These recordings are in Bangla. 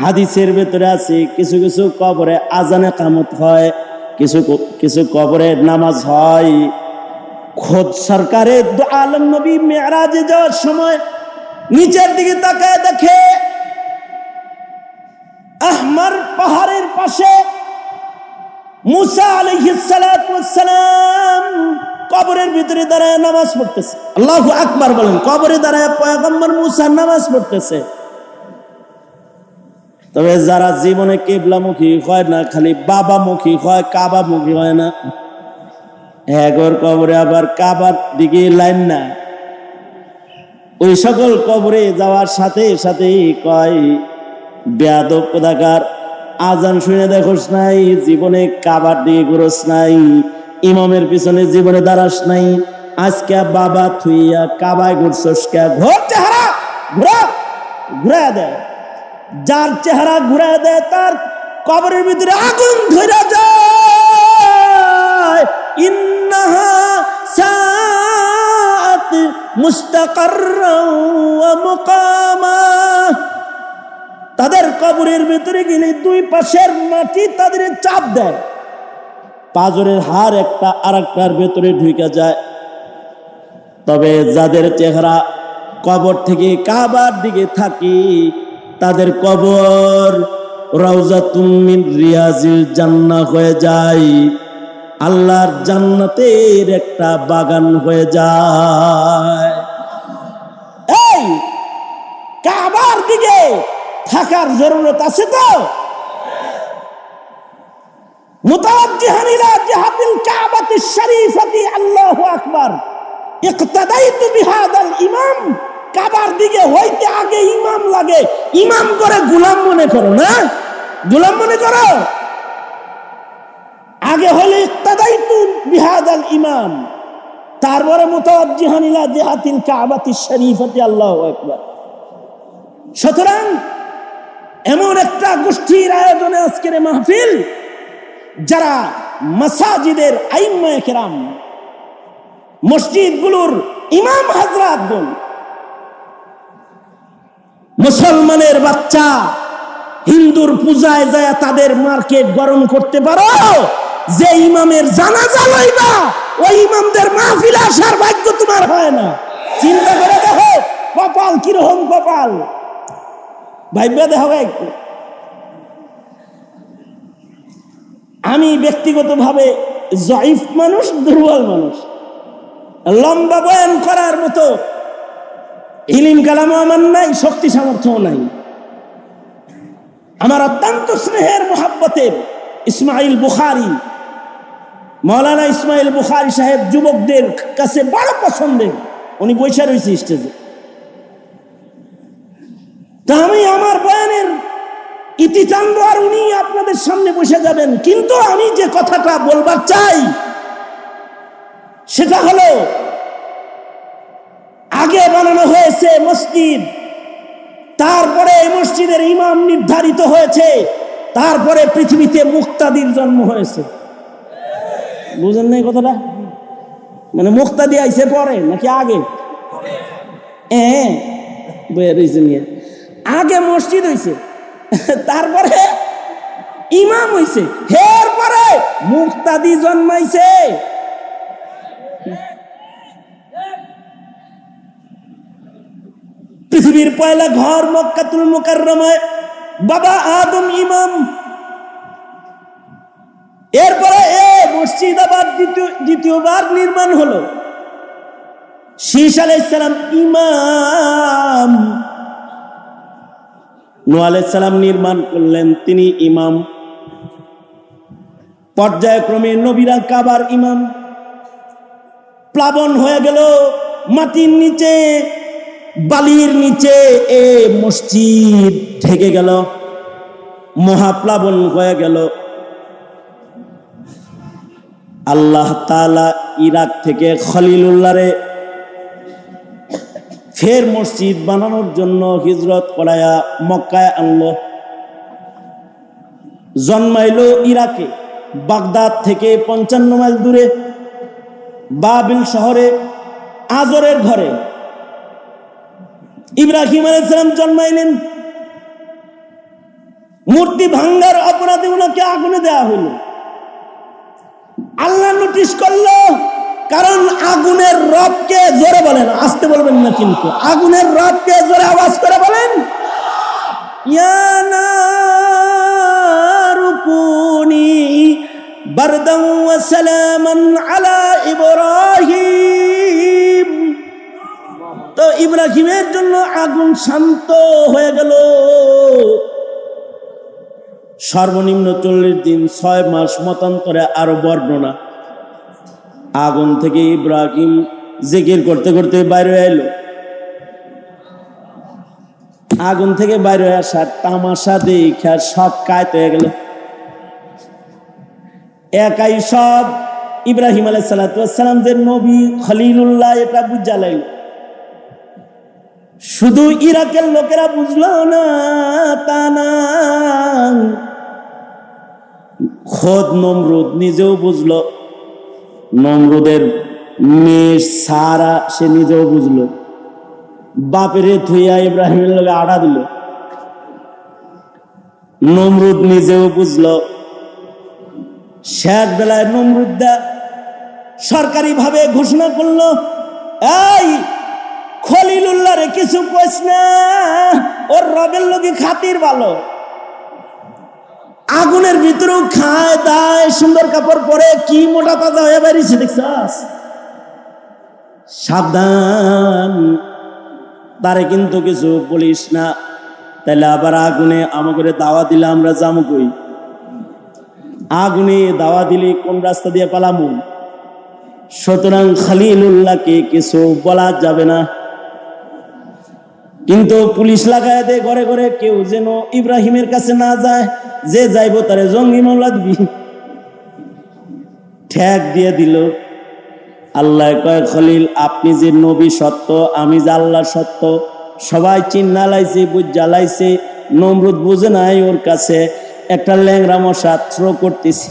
হাদিসের ভেতরে আছে কিছু কিছু কবরে আজানে কামত হয়, কিছু কিছু কবরে নামাজ হয়। খোদ সরকারের দু আলম নবী মেরাজে যাওয়ার সময় নিচের দিকে তাকায় দেখে আহমার পাহাড়ের পাশে মুসা আলাইহিস সালাতু ওয়াস সালাম কবরের ভিতরে দাঁড়ায় নামাজ পড়তেছে। আল্লাহু আকবার বলেন। কবরে দাঁড়ায় পয়গম্বর মুসা নামাজ পড়তেছে। তবে যারা জীবনে কিবলামুখী হয় না, খালি বাবামুখী হয়, কাবামুখী হয় না, এগোর কবরে আবার কাবার দিকে লাইন না, ওই সকল কবরে যাওয়ার সাথে সাথেই কয় বেয়াদব কোথাকার, আজান শুনে দেখোস নাই, জীবনে কাবার দিকে ঘুরোস নাই, ইমামের পিছনে জীবনে দাঁড়াস নাই, আজকে বাবা থুইয়া কাবায় ঘুরছস কে? ঘোর চেহারা ঘুরা দেয়। যার চেহারা ঘুরা দেয় তার কবরের ভিতরে আগুন ধরে যায়। ইন্নাহা সাআত মুস্তাকাররান ওয়া মুকামা। তাদের কবরের ভিতরে গেলে দুই পাশের মাটি তাদের চাপ দেয়, পাজরের হাড় একটা আরেকটার ভেতরে ঢুকে যায়। তবে যাদের চেহারা কবর থেকে কাবার দিকে থাকে তাদের কবর রাউজাতুম মিন রিয়াজিল জান্নাহ হয়ে যায়, আল্লাহর জান্নাতের একটা বাগান হয়ে যায়। এই কাবার দিকে থাকার জরুরত আছে তো? মুতাওয়াজ্জিহান ইলা জিহাতিল কাবাতিশ শরীফাতি। আল্লাহু আকবার। ইকতাদাইতু বিহাদাল ইমাম। কাবার দিকে হইতে আগে ইমাম লাগে। ইমাম করে গোলাম মনে করো না, গোলাম মনে করো। আগে হলে ইকতাদাইতু বিহাদাল ইমাম, তারপরে মুতাওয়াজ্জিহান ইলা জিহাতিল কাবাতিশ শরীফাতি। আল্লাহু আকবার। সুতরাং এমন একটা গোষ্ঠীর আয়োজনে আজকের মাহফিল, যারা মাসাজিদের আইম্মায়ে কেরাম, মসজিদগুলোর ইমাম হাজরাতগণ, মুসলমানের বাচ্চা হিন্দুর পূজায় যায় তাদের মার্কেট গরম করতে পারো, যে ইমামের জানাজা লইবা ওই ইমামদের মাহফিলে আসার ভাগ্য তোমার হয় না। চিন্তা করে দেখো কপাল কিরকম কপাল, ভাইবা দেখো একটু। আমি ব্যক্তিগতভাবে জয়ীফ মানুষ, দুর্বল মানুষ, লম্বা বয়ান করার মতো ইলম কালামও আমার নাই, শক্তি সামর্থ্য নাই। আমার অত্যন্ত স্নেহের মোহাব্বতের ইসমাইল বুখারী, মাওলানা ইসমাইল বুখারী সাহেব যুবকদের কাছে বড় পছন্দের। উনি বৈশা রয়েছে স্টেজে। তা আমি আমার বয়ানের ইতি টানবো আর উনি আপনাদের সামনে বসে যাবেন। কিন্তু আমি যে কথাটা বলবার চাই সেটা হলো, আগে বানানো হয়েছে মসজিদ, তারপরে এই মসজিদের ইমাম নির্ধারিত হয়েছে, তারপরে পৃথিবীতে মুক্তাদির জন্ম হয়েছে। বুঝেন নাই কথাটা? মানে মুক্তাদি আইছে পরে নাকি আগে? আগে মসজিদ হয়েছে, তারপরে ইমাম হয়েছে, এরপরে মুক্তাদি জন্মাইছে। পৃথিবীর পয়লা ঘর মক্কাতুল মুকাররমায় বাবা আদম ইমাম, এরপরে মসজিদ আবার দ্বিতীয়বার নির্মাণ হলো। শীশ আলাইহিস সালাম ইমাম, নূহ আলাইহিস সালাম নির্মাণ করলেন, তিনি ইমাম। পর্যায়ক্রমে নবীরা কাবার ইমাম। প্লাবন হয়ে গেল, মাটির নিচে বালির নিচে এ মসজিদ ঢেকে গেল, মহাপ্লাবন হয়ে গেল। আল্লাহ তাআলা ইরাক থেকে খলিলুল্লাহরে ফের মসজিদ বানানোর জন্য হিজরত করায়া মক্কায় আনলো। জন্মাইলো ইরাকে, বাগদাদ থেকে 55 মাইল দূরে বাবিল শহরে আজরের ঘরে ইব্রাহিম আলাইহিস সালাম জন্মাইলেন। মূর্তি ভাঙ্গার অপরাধে ওনাকে আগুনে দেওয়া হলো। আল্লাহ নোটিশ করলো, কারণ আগুনের রবকে জোরে বলেন, আসতে বলবেন না কিন্তু, আগুনের রবকে জোরে আওয়াজ করে বলেন, ইয়া নারু কুনি বারদান ওয়া সালামান আলা ইব্রাহিম। তো ইব্রাহিমের জন্য আগুন শান্ত হয়ে গেল। সর্বনিম্ন 40 দিন 6 মাস মতান্তরে আরো বর্ণনা। আগুন থেকে ইব্রাহিম জিকির করতে করতে বাইরে হয়ে এলো। আগুন থেকে বাইরে হয়ে আসার তামাশা দেখা সব কায়ত হয়ে গেল। একাই সব ইব্রাহিম আলাইহিস সালাম যে নবী খলিলুল্লাহ এটা বুঝা লাগলো। শুধু ইরাকের লোকেরা বুঝলো না তা না, খোদ নমরুদ নিজেও বুঝলো। নমরুদের মেয়ে সারা সে নিজেও বুঝলো। বাপেরে থুইয়া ইব্রাহিমের লোকে আড়া দিল। নমরুদ নিজেও বুঝলো। শেষ বেলায় নমরুদা সরকারি ভাবে ঘোষণা করলো, এই খলিলুল্লাহ রে কিছু কইস না, ওর রবের লোকে খাতির ভালো। আগুনের ভিতরেও খায় দায়, সুন্দর কাপড় পরে, কি মোটা তাজা হয়ে বেরিয়েছে দেখছাস। সাবধান, তারে কিন্তু কিছু বলিস না, তাহলে আবার আগুনে আমাকে দাওয়া দিলে আমরা যাবো কই? আগুনে দাওয়া দিলে কোন রাস্তা দিয়ে পালামু? সুতরাং খলিলুল্লাহকে কিছু বলা যাবে না। কিন্তু পুলিশ লাগায় দে ঘরে ঘরে, কেউ যেন ইব্রাহিমের কাছে না যায়, যে যাইব তারে জঙ্গি মামলা দিবি। ঠেক দিয়ে দিল। আল্লাহ কয়, খলিল আপনি যে নবী সত্য, আমি যে আল্লাহ সত্য, সবাই চিন্না লাইছে, বুঝা লাইছে। নমরুদ বুঝে নাই ওর কাছে একটা ল্যাংরা মশা থ্রো করতেছি।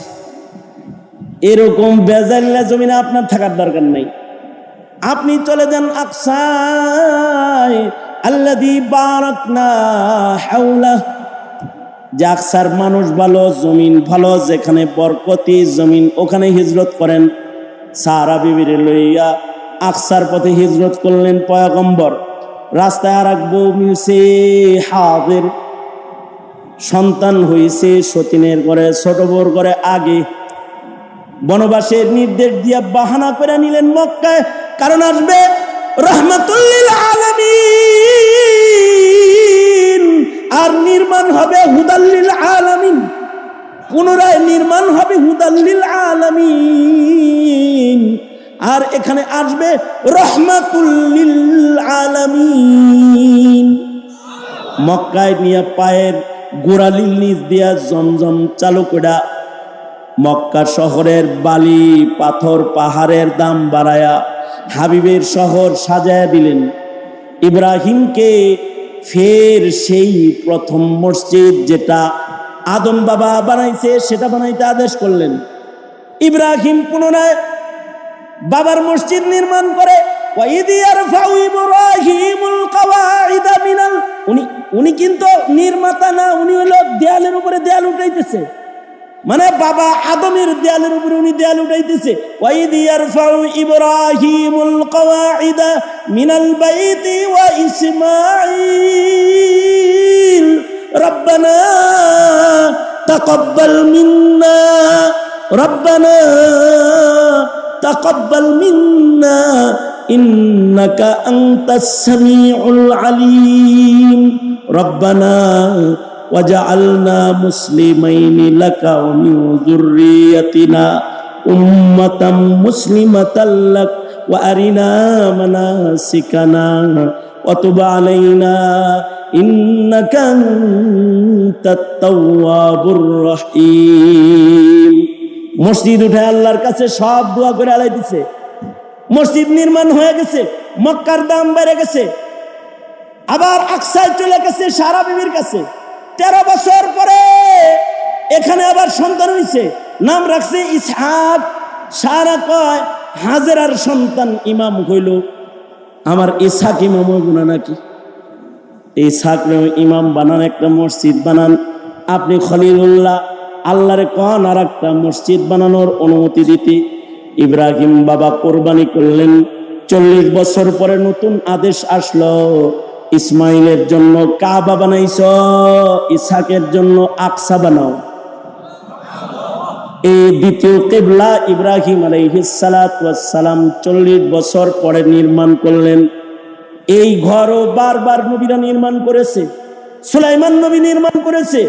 এরকম বেজাল্লা জমিনে আপনার থাকার দরকার নাই। আপনি চলে যান আকসায় আল্লাযী বারাকনা হাওলা, যে আকসার মানুষ ভালো, জমিন ভালো, যেখানে বরকতি জমিন, ওখানে হিজরত করেন। সারা বিবিরে লইয়া আকসার পথে হিজরত করলেন পয়গম্বর। রাস্তায় আর এক বউ মিলছে, হাজের সন্তান হয়েছে সতীনের ঘরে, ছোট বউর ঘরে। আগে বনবাসের নির্দেশ দিয়া বাহানা করে নিলেন মক্কায়, কারণ আসবে রাহমাতুল লিল আলামিন, আর নির্মাণ হবে হুদাল লিল আলামিন। পুনরায় নির্মাণ হবে হুদাল লিল আলামিন, আর এখানে আসবে রাহমাতুল লিল আলামিন। মক্কায় নিয়ে পায়ের গোড়ালির নিচ দিয়া জমজম চালু করা, মক্কা শহরের বালি পাথর পাহাড়ের দাম বাড়ায়া হাবিবের শহর সাজায়া দিলেন। ইব্রাহিমকে ফের সেই প্রথম মসজিদ যেটা আদম বাবা বানাইছে সেটা বানাইতে আদেশ করলেন। ইব্রাহিম পুনরায় বাবার মসজিদ নির্মাণ করে। উনি কিন্তু নির্মাতা না, উনি হলো দেয়ালের উপরে দেয়াল উঠাইতেছে, মানে বাবা আদমের দেয়ালের উপরে উনি দেয়াল উঠাইতেছে। ওয়াইদ ইয়ারফাউ ইব্রাহিমুল কওয়াইদা মিনাল বাইতি ওয়া ইসমাঈল রব্বানা তাকাব্বাল মিন্না, রব্বানা তাকাব্বাল মিন্না ইন্নাকা আনতাস সামিউল আলিম, রব্বানা ওয়াজআলনা মুসলিমাইনি লাকা ওয়া মিন যুররিয়াতিনা উম্মাতাম মুসলিমাতাল লাক ওয়া আরিনা মানাসিকানা ওয়া তুব আলাইনা ইন্নাকা আনতাত তাওয়াবুর রহিম। মসজিদ উঠে আল্লাহর কাছে সব দোয়া করে আলাই দিছে। মসজিদ নির্মাণ হয়ে গেছে, মক্কার দাম বেড়ে গেছে। আবার আকসায় চলে গেছে সারা বিবির কাছে। 13 বছর পরে এখানে আবার সন্তান হয়েছে, নাম রাখছে ইসহাক। সারা কয় হাজেরার সন্তান ইমাম হইল, আমার ইসহাক ইমাম হইব না নাকি? ইসহাক ইমাম বানান, একটা মসজিদ বানান। আপনি খলিলুল্লাহ, আল্লাহরে কন আর একটা মসজিদ বানানোর অনুমতি দিতে। ইব্রাহিম বাবা কোরবানি করলেন। 40 বছর পরে নতুন আদেশ আসলো, ইসমাইলের জন্য কাবা বানাইছ, ইসহাকের জন্য আকসা বানাও। এই দ্বিতীয় কিবলা ইব্রাহিম আলাইহিস সালাতু ওয়াস সালাম 40 বছর পরে নির্মাণ করলেন। এই ঘরও বারবার নবীরা নির্মাণ করেছে, সুলাইমান নবী নির্মাণ করেছে,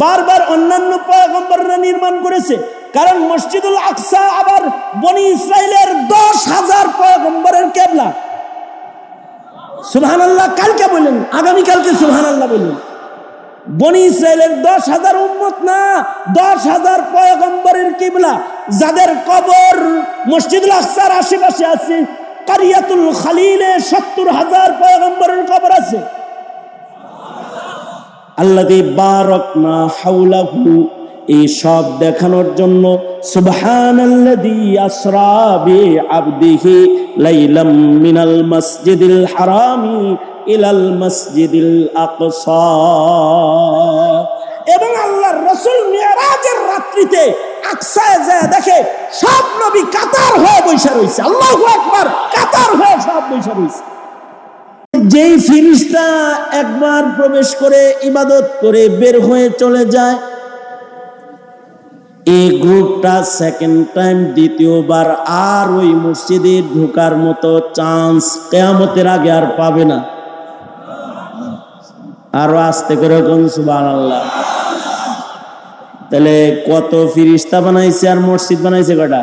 বারবার অন্যান্য পয়গম্বররা নির্মাণ করেছে। কারণ মসজিদুল আকসা আবার বনি ইসরাইলের 10,000 পয়গম্বরের কিবলা। সুবহানাল্লাহ, কালকে বলেন, আগামী কালকে সুবহানাল্লাহ বলুন। বনি ইসরাইলের 10,000 উম্মত না, 10,000 পয়গম্বরের কিবলা, যাদের কবর মসজিদুল আকসার আশেপাশে আছে। কারিয়াতুল খালিলে 70,000 পয়গম্বরের কবর আছে। আল্লাযী বারাকনা হাওলাহু, এই সব দেখানোর জন্য সুবহানাল্লাযী আসরা বিআবদিহি লাইলাম মিনাল মাসজিদিল হারামি ইলাল মাসজিদিল আকসা। এবং আল্লাহর রাসূল মিরাজের রাত্রিতে আকসায় যায় দেখে সব নবী কাতার হয়ে বসে রয়েছে। আল্লাহু আকবার, কাতার হয়ে সব বসে রয়েছে। যেই ফেরেশতা একবার প্রবেশ করে ইবাদত করে বের হয়ে চলে যায়, এই গ্রুপটা সেকেন্ড টাইম দ্বিতীয়বার আর ওই মসজিদে ঢোকার মতো চান্স কিয়ামতের আগে আর পাবে না। আরো আস্তে করে কোন সুবহানাল্লাহ। তাহলে কত ফেরেশতা বানাইছে আর মসজিদ বানাইছে কয়টা?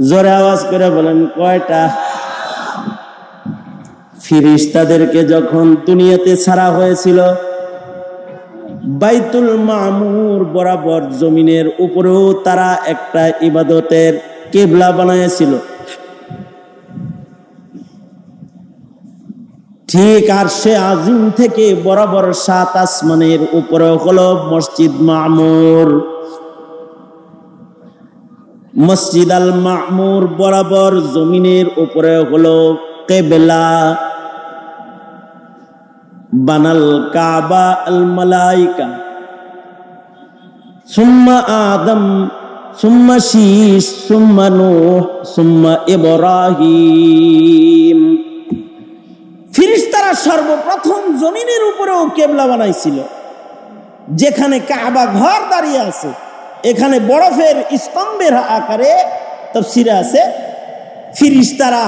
জোরে আওয়াজ করে বলেন কয়টা? ফেরেশতাদেরকে যখন দুনিয়াতে ছাড়া হয়েছিল, বাইতুল মামুর বরাবর জমিনের উপরেও তারা একটা ইবাদতের কিবলা বানাইছিল। ঠিক আরশে আজিম থেকে বরাবর 7 আসমানের উপরে হলো মসজিদ মামুর। মসজিদ আল মামুর বরাবর জমিনের উপরে হলো কিবলা। বানাল কাবা আল মালাইকা সুম্মা আদম সুম্মা শীস সুম্মা নূহ সুম্মা ইব্রাহিম। ফেরেশতারা সর্বপ্রথম জমিনের উপরেও কিবলা বানাইছিল। যেখানে কাবা ঘর দাঁড়িয়ে আছে, এখানে বরফের স্তম্ভের আকারে তাফসীরে আছে ফেরেশতারা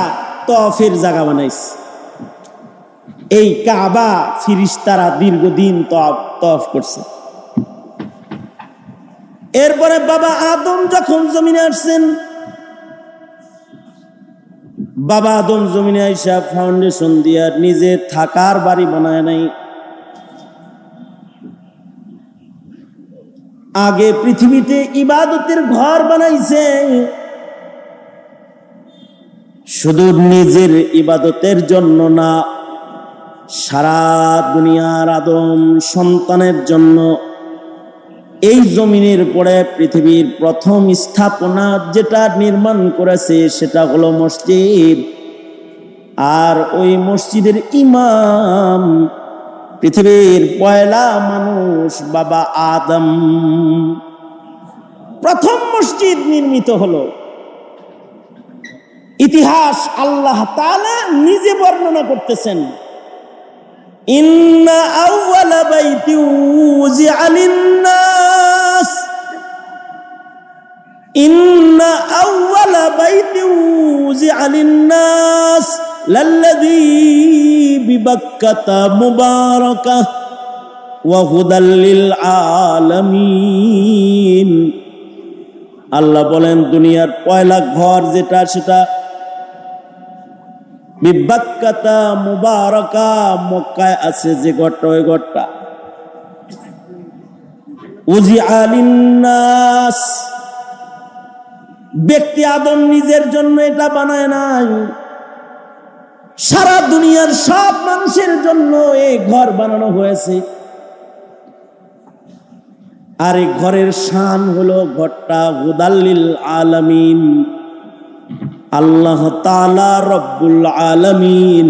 তওয়াফের জায়গা বানাইছে। এই কাবা ফেরেশতারা দীর্ঘদিন তওয়াফ করছে। এরপরে বাবা আদম যখন জমিনে আসছেন, বাবা আদম জমিনে আইসা ফাউন্ডেশন দিয়া নিজে থাকার বাড়ি বানায় নাই। আগে পৃথিবীতে ইবাদতের ঘর বানাইছে। শুধু নিজের ইবাদতের জন্য না, সারা দুনিয়ার আদম সন্তানের জন্য। এই জমিনের পরে পৃথিবীর প্রথম স্থাপনা যেটা নির্মাণ করেছে সেটা হলো মসজিদ। আর ওই মসজিদের ইমাম পৃথিবীর পয়লা মানুষ বাবা আদম। প্রথম মসজিদ নির্মিত হলো। ইতিহাস আল্লাহ তাআলা নিজে বর্ণনা করতেছেন, ইন্না আউওয়ালা বাইতিন উযিআ লিন-নাস, ইন্না আউওয়ালা বাইতিন উযিআ লিন-নাস লাল্লাযী বিবাক্কাতা মুবারাকা ওয়া হুদাল লিল আলামিন। আল্লাহ বলেন দুনিয়ার পয়লা ঘর যেটা, সেটা বিবাক্কাতা মুবারাকা, মক্কায় আছে যে ঘরটা, ওই ঘরটা। উযিআ লিন-নাস, ব্যক্তি আদম নিজের জন্য এটা বানায় নাই, সারা দুনিয়ার সব মানুষের জন্য এই ঘর বানানো হয়েছে। আর এই ঘরের শান হলো ঘরটা হুদাল লিল আলামিন। আল্লাহ তাআলা রব্বুল আলামিন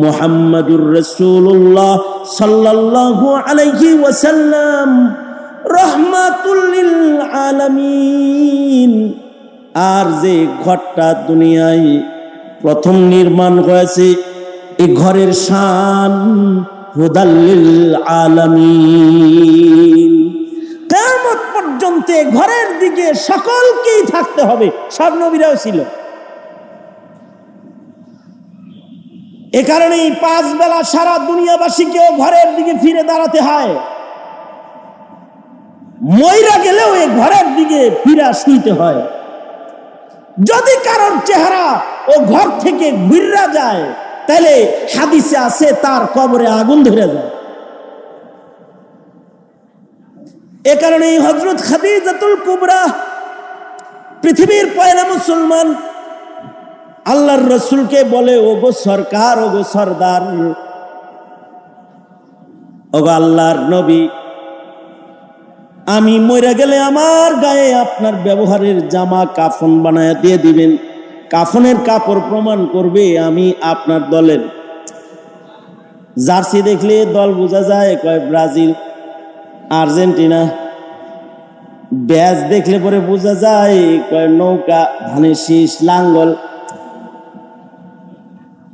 মুহাম্মাদুর রাসূলুল্লাহ সাল্লাল্লাহু আলাইহি ওয়াসাল্লাম রাহমাতুল লিল আলামিন। আর যে ঘরটা দুনিয়ায় প্রথম নির্মাণ হয়েছে, এই ঘরের শান হুদাল লিল আলামিন। কিয়ামত পর্যন্ত ঘরের দিকে সকলকেই থাকতে হবে, সব নবীরাও ছিল। এ কারণেই 5 বেলা সারা দুনিয়াবাসীকেও ঘরের দিকে ফিরে দাঁড়াতে হয়। মইরা গেলেও এই ঘরের দিকে ফিরা শুইতে হয়। যদি কারোর চেহারা ও ঘর থেকে ঘুররা যায়, তাহলে হাদিসে আছে তার কবরে আগুন ধরে যায়। এ কারণেই হযরত খাদিজাতুল কুবরা পৃথিবীর পয়লা মুসলমান আল্লাহর রাসূলকে বলে, ওগো সরকার, ওগো সরদার, ওগো আল্লাহর নবী, আমি মরে গেলে আমার গায়ে আপনার ব্যবহারের জামা কাফন বানায় দিয়ে দিবেন। কাফনের কাপড় প্রমাণ করবে আমি আপনার দলের। জার্সি দেখলে দল বোঝা যায়, কয় ব্রাজিল, আর্জেন্টিনা। ব্যাজ দেখলে পরে বোঝা যায়, কয় নৌকা, ধানের শীষ, লাঙ্গল।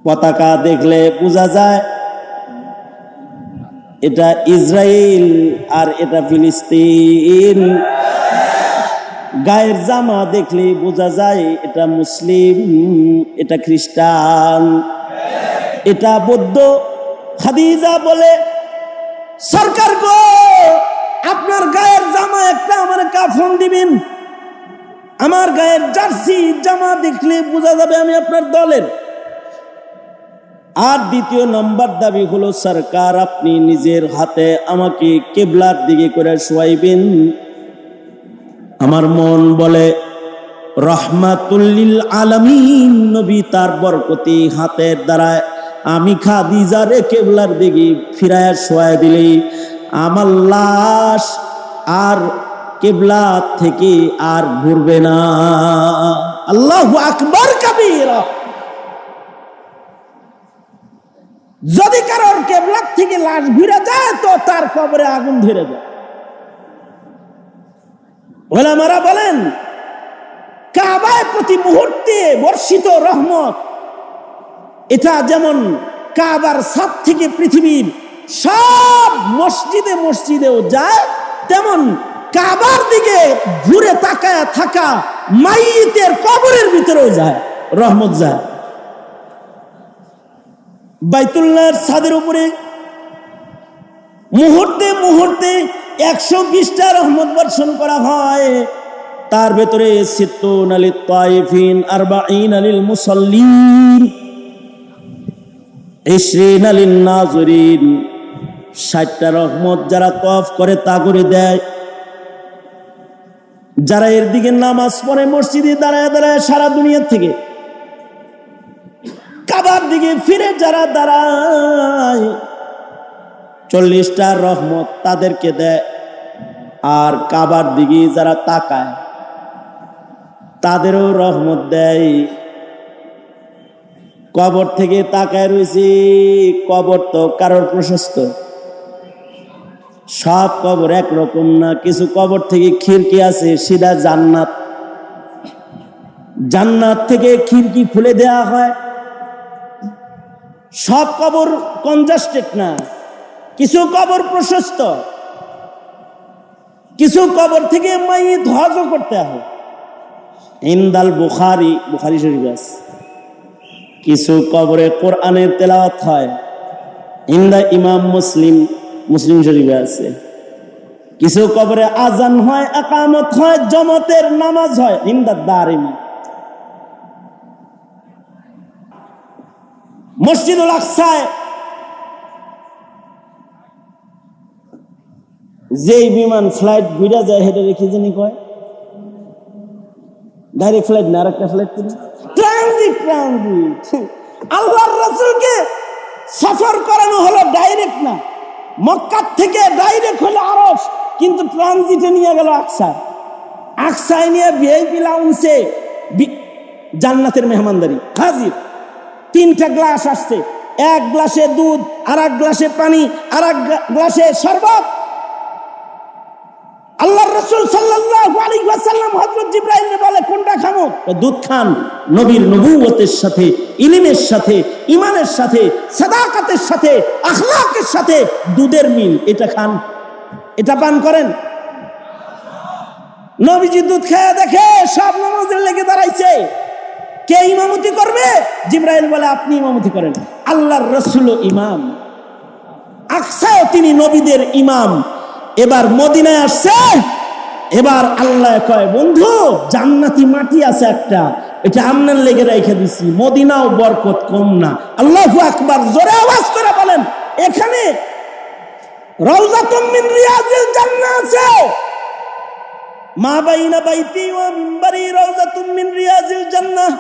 পতাকা দেখলে বোঝা যায় এটা ইসরায়েল আর এটা ফিলিস্তিন। গায়ের জামা দেখলে বোঝা যায় এটা মুসলিম, এটা খ্রিস্টান, এটা বৌদ্ধ। খাদিজা বলে, সরকার গো, আপনার গায়ের জামা একটা আমার কাফন দিবেন। আমার গায়ের জার্সি জামা দেখলে বোঝা যাবে আমি আপনার দলের। আর দ্বিতীয় নাম্বার দাবি হলো, সরকার আপনি নিজের হাতে আমাকে কিবলার দিকে করে শোয়াইবেন। আমার মন বলে রাহমাতুল লিল আলামিন নবী তার বরকতি হাতের দ্বারায় আমি খাদিজারে কিবলার দিকে ফিরায় শোয়াই দিলেই আমার লাশ আর কিবলা থেকে আর ঘুরবে না। আল্লাহু আকবার কাবীরা। যদি কারোর কিবলার থেকে লাশ ঘুরে যায় তো তার কবরে আগুন ধরে যায়। ওলামারা বলেন, কাবায় প্রতি মুহূর্তে বর্ষিত রহমত, এটা যেমন কাবার ছাদ থেকে পৃথিবীর সব মসজিদে মসজিদেও যায়, তেমন কাবার দিকে ঘুরে তাকায় থাকা মাইয়িতের কবরের ভিতরেও যায়, রহমত যায়। বাইতুল্লাহর ছাদের উপরে মুহূর্তে মুহূর্তে 120টা রহমত বর্ষণ করা হয়। তার ভেতরে 60 লিত তাইফিন, 40 লিল মুসাল্লিন, 20 লিন নাযিরিন। 60টা রহমত যারা তওয়াফ করে তা করে দেয়, যারা এর দিকে নামাজ পড়ে মসজিদে দাঁড়ায় দাঁড়ায় সারা দুনিয়া থেকে কাবার দিকে ফিরে যারা দাঁড়ায়, 40টা রহমত তাদেরকে দেয়। আর কাবার দিকে যারা তাকায় তাদেরও রহমত দেয়। কবর থেকে তাকায় রয়েছে, কবর তো কারোর প্রশস্ত, সব কবর একরকম না। কিছু কবর থেকে খিড়কি আছে, সিধা জান্নাত। জান্নাত থেকে খিড়কি খুলে দেয়া হয়। সব কবর কনজাস্টেড না, কিছু কবর প্রশস্ত, কিছু কবর থেকে মাইয়িত হজও করতে হয়। ইনদাল বুখারী, বুখারী শরীফ আছে। কিছু কবরে কোরআনের তেলাওয়াত হয়। ইন্দা ইমাম মুসলিম, মুসলিম শরীফে আছে। কিছু কবরে আজান হয়, ইকামত হয়, জমাতের নামাজ হয়। ইন্দা দারিমি। মসজিদুল আকসায় যেই বিমান ফ্লাইট ঘুরে যায় হেঁটে রেখে জানি কয় ডাইরেক্ট ফ্লাইট না, আরেকটা ফ্লাইট ট্রানজিট। ট্রানজিট আল্লাহর রাসূলকে সফর করানো হলো ডাইরেক্ট না, মক্কা থেকে ডাইরেক্ট হলো আরশ, কিন্তু ট্রানজিটে নিয়ে গেল আকসায়। আকসায় নিয়ে ভিআইপি লাউঞ্জে জান্নাতের মেহমানদারি হাজির। 3টা গ্লাস আসছে, এক গ্লাসে দুধ, আর এক গ্লাসে পানি, আর এক গ্লাসে শরবত। আল্লাহর রাসূল সাল্লাল্লাহু আলাইহি ওয়াসাল্লাম হযরত জিবরাইলকে বলে কোনটা খামো? দুধ খান। নবীর নবুয়তের সাথে, ইলমের সাথে, ঈমানের সাথে, সাদাকাতের সাথে, আখলাকের সাথে দুধের মিল, এটা খান, এটা পান করেন। নবীজি দুধ খেয়ে দেখে সব নামাজের লেগে দাঁড়াইছে, কে ইমামতি করবে? জিবরাইল বলে আপনি ইমামতি করেন। আল্লাহর রাসূল ইমাম, আকসায় তিনি নবীদের ইমাম। এবার মদিনায় আসছে, এবার আল্লাহ কয় বন্ধু জান্নাতি মাটি আছে একটা, এটা আমনের লেগে রেখে দিছি, মদিনাও বরকত কম না। আল্লাহু আকবার, জোরে আওয়াজ করে বলেন। এখানে রাউযাতুম মিন রিয়াজিল জান্নাহ আছে, মা বাইনা বাইতি ওয়া মিনবারি রাউযাতুম মিন রিয়াজিল জান্নাহ।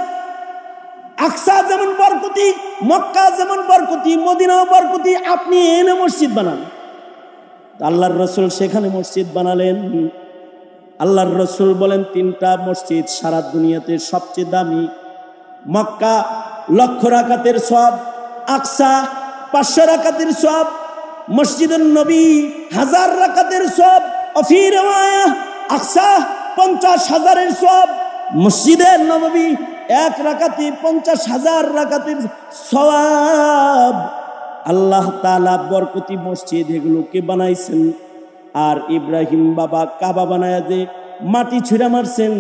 আকসা যেমন বরকতি, মক্কা যেমন বরকতি, মদিনাও বরকতি। আপনি এনে মসজিদ বানান। আল্লাহর রাসূল সেখানে মসজিদ বানালেন। আল্লাহর রাসূল বলেন তিনটা মসজিদ সারা দুনিয়াতে সবচেয়ে দামি। মক্কা 1,00,000 রাকাতের সওয়াব, আকসা 500 রাকাতের সওয়াব, মসজিদুন নবী 1000 রাকাতের সওয়াব, ফি রিওয়ায়া আকসা 50,000-এর সওয়াব, মসজিদে নববী 1 রাকাতে 50,000 রাকাতের সওয়াব। আল্লাহ তাআলা বরকতি মসজিদ এগুলোকে বানাইছেন। আর ইব্রাহিম বাবা কাবা বানায়া যে মাটি ছুঁড়া মারছেন,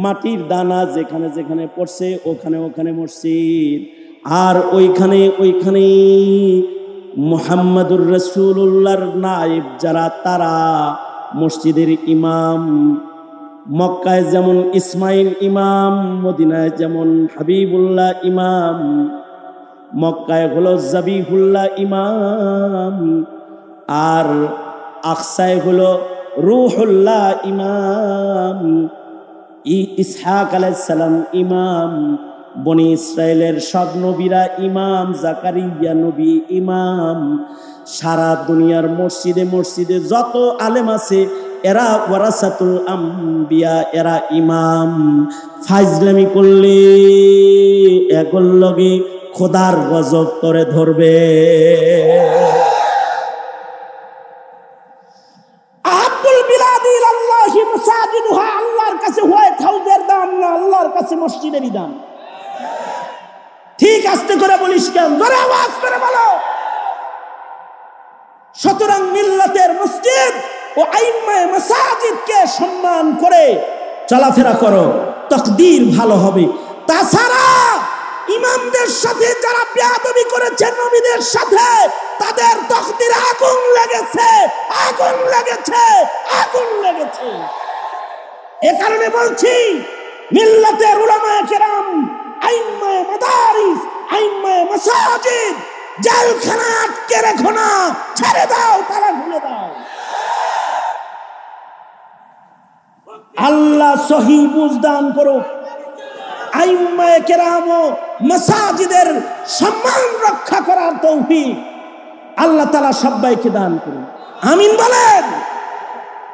মাটির দানা যেখানে যেখানে পড়ছে ওখানে ওখানে মসজিদ। আর ওইখানে মুহাম্মাদুর রাসূলুল্লাহর নায়েব যারা, তারা মসজিদের ইমাম। মক্কায় যেমন ইসমাইল ইমাম, মদিনায় যেমন হাবিবুল্লাহ ইমাম। মক্কায় হলো জাবিহুল্লাহ ইমাম, আর আকসায় হলো রূহুল্লাহ ইমাম। ইসহাক আলাইহিস সালাম ইমাম, বনি ইসরায়েলের সব নবীরা ইমাম, জাকারিয়া নবী ইমাম। সারা দুনিয়ার মসজিদে মসজিদে যত আলেম আছে এরা ওয়ারাসাতুল আম্বিয়া, এরা ইমাম। ফাইজলামি করলে এগুলোর লগে খোদার গজব তরে ধরবে। আব্দুল বিলাদি ইলাল্লাহি মাসাজিদুহা, আল্লাহর কাছে হোয়াইট হাউসের দাম না, আল্লাহর কাছে মসজিদেরই দাম। ঠিক আস্তে করে বলিস কেন? জোরে আওয়াজ করে বলো। সুতরাং মিল্লাতের মসজিদ ও আইম্মায়ে মাসাজিদকে সম্মান করে চলাফেরা করো, তাকদীর ভালো হবে। তাছাড়া ইমামদের সাথে যারা বেয়াদবি করেছে নবীদের সাথে, তাদের তাকদীরে আগুন লেগেছে, আগুন লেগেছে, আগুন লেগেছে। এ কারণে বলছি মিল্লাতের উলামায়ে কেরাম, আইম্মায়ে মাদারিস, আইম্মায়ে মাসাজিদ জেলখানা আটকে রেখো না, ছেড়ে দাও, তালা খুলে দাও। আল্লাহ সহি বুঝদান করো। আইম্মায়ে কেরাম ও মাসাজিদের সম্মান রক্ষা করার তৌফিক আল্লাহ তাআলা সবাইকে দান করুন। আমিন বলেন।